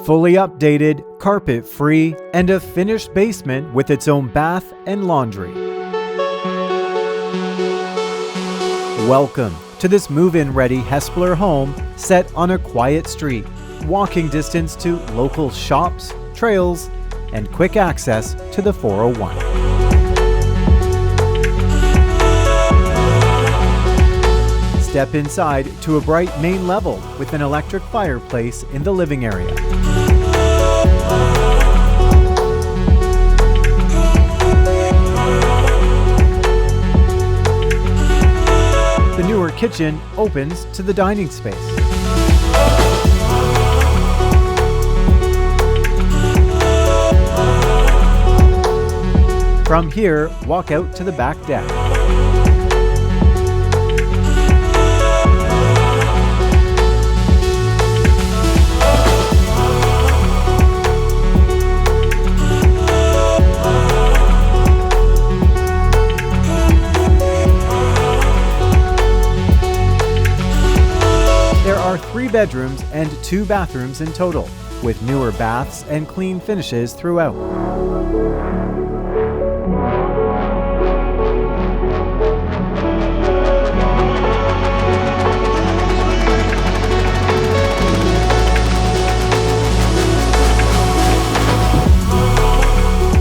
Fully updated, carpet-free, and a finished basement with its own bath and laundry. Welcome to this move-in ready Hespeler home set on a quiet street, walking distance to local shops, trails, and quick access to the 401. Step inside to a bright main level with an electric fireplace in the living area. The newer kitchen opens to the dining space. From here, walk out to the back deck. There are 3 bedrooms and 2 bathrooms in total, with newer baths and clean finishes throughout.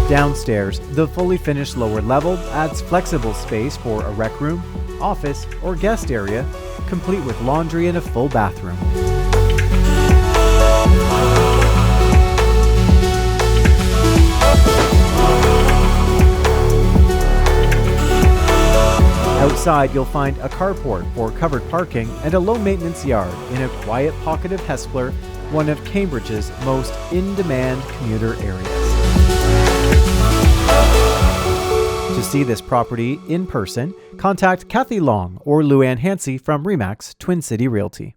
Downstairs, the fully finished lower level adds flexible space for a rec room, office, or guest area, complete with laundry and a full bathroom. Outside, you'll find a carport for covered parking and a low-maintenance yard in a quiet pocket of Hespeler, one of Cambridge's most in-demand commuter areas. To see this property in person, contact Kathy Long or Luann Hansey from RE/MAX Twin City Realty.